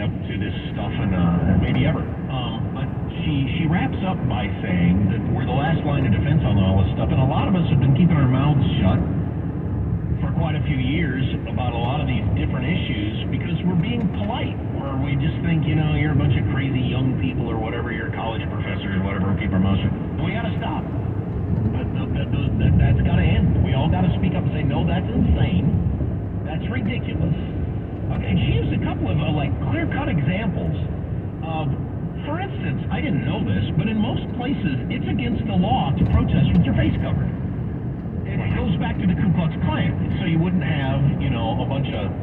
up to this stuff and maybe ever. But she wraps up by saying that we're the last line of defense on all this stuff, and a lot of us have been keeping our mouths shut for quite a few years about a lot of these different issues because we're being polite, or we just think, you know, you're a bunch of crazy young people or whatever, you're college professors or whatever, keep our mouths shut. We got to stop. That's got to end. We all got to speak up and say, no, that's insane. That's ridiculous. Okay, and she used a couple of clear-cut examples of, for instance, I didn't know this, but in most places it's against the law to protest with your face covered. It goes back to the Ku Klux Klan, so you wouldn't have, you know, a bunch of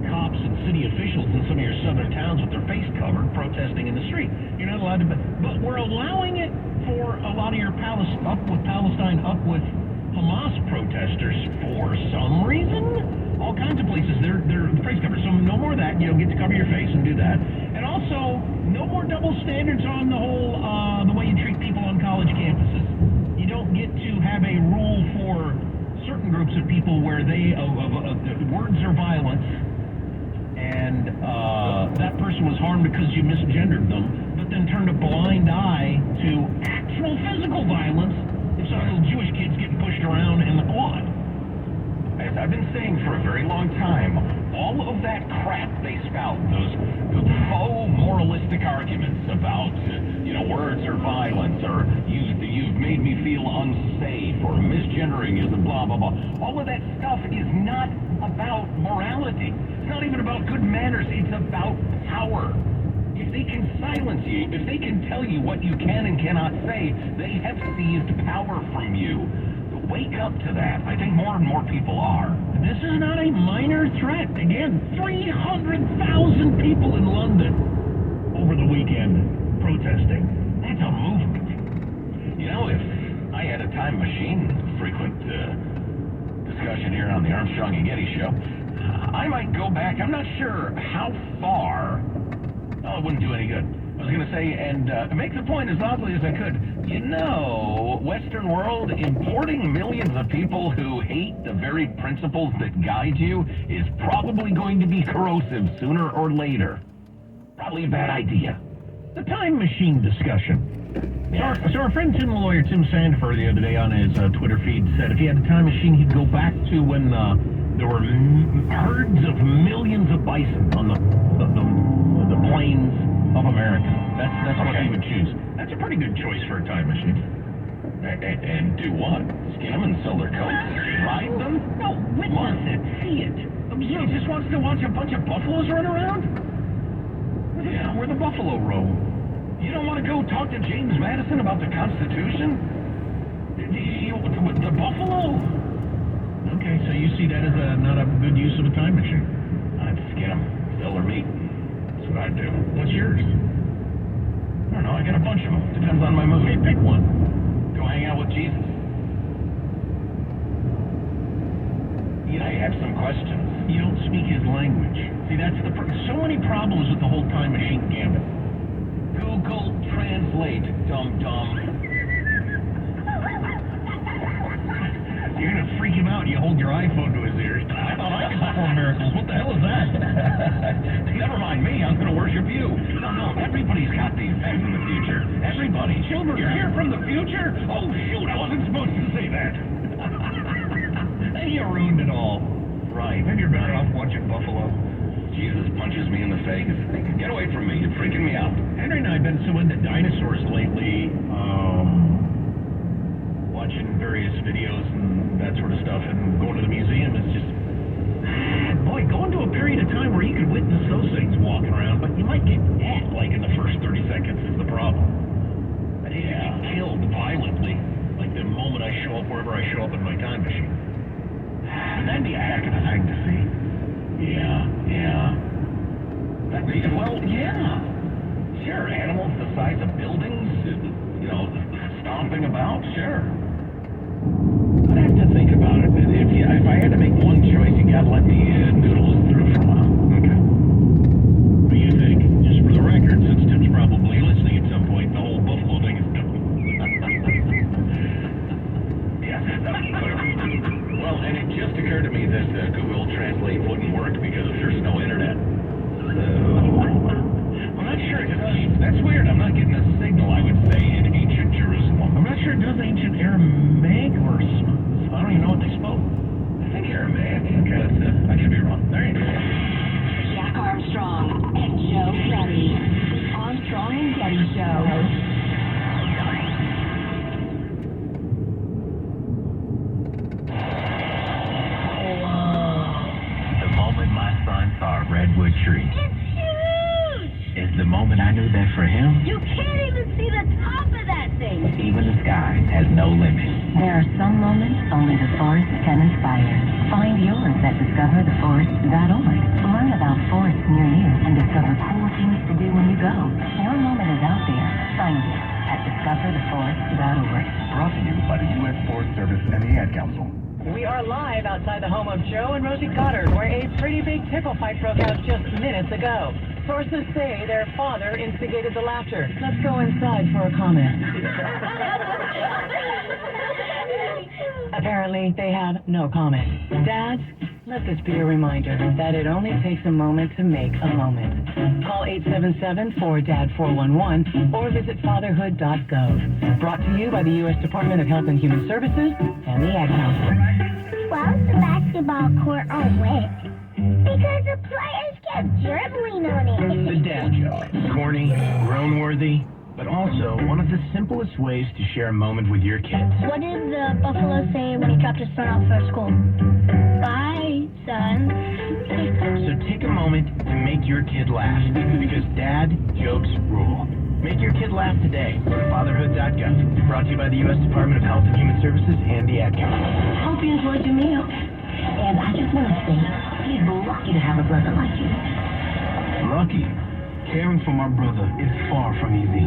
cops and city officials in some of your southern towns with their face covered protesting in the street. You're not allowed to, but we're allowing it for a lot of your up with Palestine, up with Hamas protesters for some reason. All kinds of places they're face covered, so no more of that. You know, get to cover your face and do that. And also, no more double standards on the whole the way you treat people on college campuses. You don't get to have a rule for certain groups of people where they words are violence, and that person was harmed because you misgendered them, but then turned a blind eye to actual physical violence if some little Jewish kid's getting pushed around in the quad. As I've been saying for a very long time, all of that crap they spout, those faux moralistic arguments about, you know, words are violence, or you've made me feel unsafe, or misgendering is a blah, blah, blah. All of that stuff is not about morality. It's not even about good manners. It's about power. If they can silence you, if they can tell you what you can and cannot say, they have seized power from you. Wake up to that. I think more and more people are. This is not a minor threat. Again, 300,000 people in London over the weekend protesting. That's a movement. You know, if I had a time machine, frequent discussion here on the Armstrong and Getty show, I might go back. I'm not sure how far. Oh, it wouldn't do any good. I was going to say, and make the point as loudly as I could. You know, Western world, importing millions of people who hate the very principles that guide you is probably going to be corrosive sooner or later. Probably a bad idea. The time machine discussion. Yeah. So our friend Tim, the lawyer, Tim Sandefur, the other day on his Twitter feed said if he had a time machine, he'd go back to when there were herds of millions of bison on the plains of America. That's okay. What he would choose. That's a pretty good choice for a time machine. And do what? Skin them and sell their coats? Ride them? No, witness it. See it. Observe. He just wants to watch a bunch of buffaloes run around? Yeah, where the buffalo roam. You don't want to go talk to James Madison about the Constitution? The buffalo? Okay, so you see that as not a good use of a time machine. I'd skin them, sell their meat. That's what I'd do. What's yours? I don't know, I got a bunch of them. Depends on my mood. Hey, pick one. Go hang out with Jesus. You know, I have some questions. You don't speak his language. See, that's so many problems with the whole time machine gambit. Google Translate, dum-dum. You're gonna freak him out. You hold your iPhone to his ears. I thought I could perform miracles. What the hell is that? Never mind me. I'm gonna worship you. No. Everybody's got these things in the future. Everybody. Children, you're here from the future? Oh, shoot. I wasn't supposed to say that. You ruined it all. Right. Maybe you're better off watching Buffalo. Jesus punches me in the face. Get away from me. You're freaking me out. Henry and I have been so into dinosaurs lately. Watching various videos and that sort of stuff, and going to the museum is just, boy, going to a period of time where you could witness those things walking around, but you might get like in the first 30 seconds is the problem. And you get killed violently, like the moment I show up wherever I show up in my time machine. And that'd be a heck of a thing to see. Yeah. Well, yeah. Sure, animals the size of buildings, you know, stomping about, sure. I'd have to think about it. If I had to make one choice, you gotta let me noodle it through for a while. Okay. What do you think? Just for the record, since Tim's probably listening at some point, the whole Buffalo thing is done. Yes. Well, and it just occurred to me that Google Translate wouldn't work because there's no internet. I'm not sure. That's weird. I'm not getting a signal, I would say, in ancient Jerusalem. I'm not sure it does ancient Aramaic or... I don't even know what they spoke. I think Aramaic. Okay, that's it. I could be wrong. There you go. Jack Armstrong and Joe Getty. The Armstrong and Getty Show. The moment my son saw a redwood tree. It's huge! Is the moment I knew that for him, You can't even see the top of that thing. even the sky has no limit. There are some moments only the forest can inspire. Find yours at discovertheforest.org. Learn about forests near you and discover cool things to do when you go. Your moment is out there. Find it at discovertheforest.org. Brought to you by the U.S. Forest Service and the Ad Council. We are live outside the home of Joe and Rosie Goddard, where a pretty big tickle fight broke out just minutes ago. Sources say their father instigated the laughter. Let's go inside for a comment. Apparently, they have no comment. Dads, let this be a reminder that it only takes a moment to make a moment. Call 877-4DAD-411 or visit fatherhood.gov. Brought to you by the U.S. Department of Health and Human Services and the Ad Council. Why was the basketball court all wet? Because the players kept dribbling on it. The dad joke. Corny, groan-worthy, but also one of the simplest ways to share a moment with your kids. What did the buffalo say when he dropped his son off for school? Bye, son. So take a moment to make your kid laugh, because dad jokes rule. Make your kid laugh today. Go to fatherhood.gov. Brought to you by the U.S. Department of Health and Human Services and the Ad Council. Hope you enjoyed your meal. And I just want to say, he's lucky to have a brother like you. Lucky. Caring for my brother is far from easy.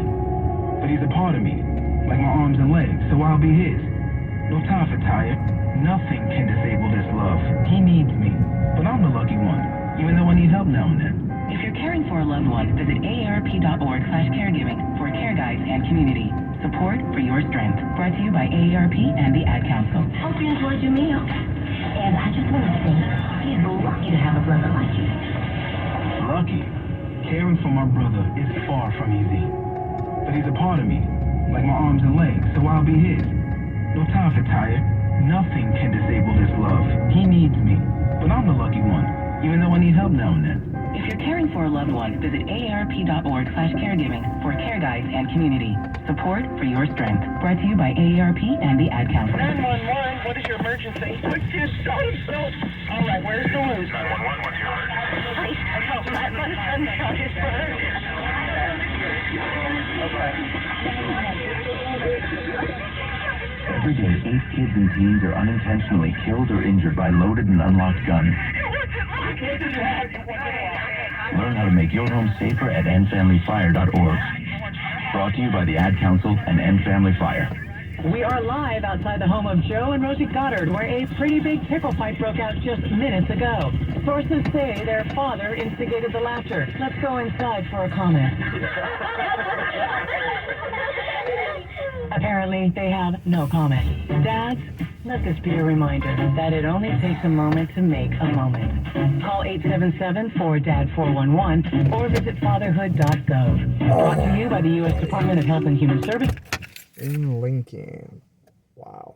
But he's a part of me, like my arms and legs, so I'll be his. No time for tired. Nothing can disable this love. He needs me, but I'm the lucky one, even though I need help now and then. If you're caring for a loved one, visit aarp.org/caregiving for care guides and community. Support for your strength. Brought to you by AARP and the Ad Council. Hope you enjoyed your meal. And I just want to say, he's lucky to have a brother like you. Lucky. Caring for my brother is far from easy. But he's a part of me, like my arms and legs, so I'll be his. No time for tired. Nothing can disable this love. He needs me, but I'm the lucky one, even though I need help now and then. If you're caring for a loved one, visit aarp.org/caregiving for care guides and community. Support for your strength. Brought to you by AARP and the Ad Council. 911, what is your emergency? What's your son? All right, where's the loose? 911, what's your emergency? Please, my son shot his brother. Every day, 8 kids and teens are unintentionally killed or injured by loaded and unlocked guns. Learn how to make your home safer at endfamilyfire.org. Brought to you by the Ad Council and End Family Fire. We are live outside the home of Joe and Rosie Goddard, where a pretty big tickle fight broke out just minutes ago. Sources say their father instigated the laughter. Let's go inside for a comment. Apparently, they have no comment. Dads, let this be a reminder that it only takes a moment to make a moment. Call 877-4DAD-411 or visit fatherhood.gov. Brought to you by the U.S. Department of Health and Human Services. In Lincoln. Wow.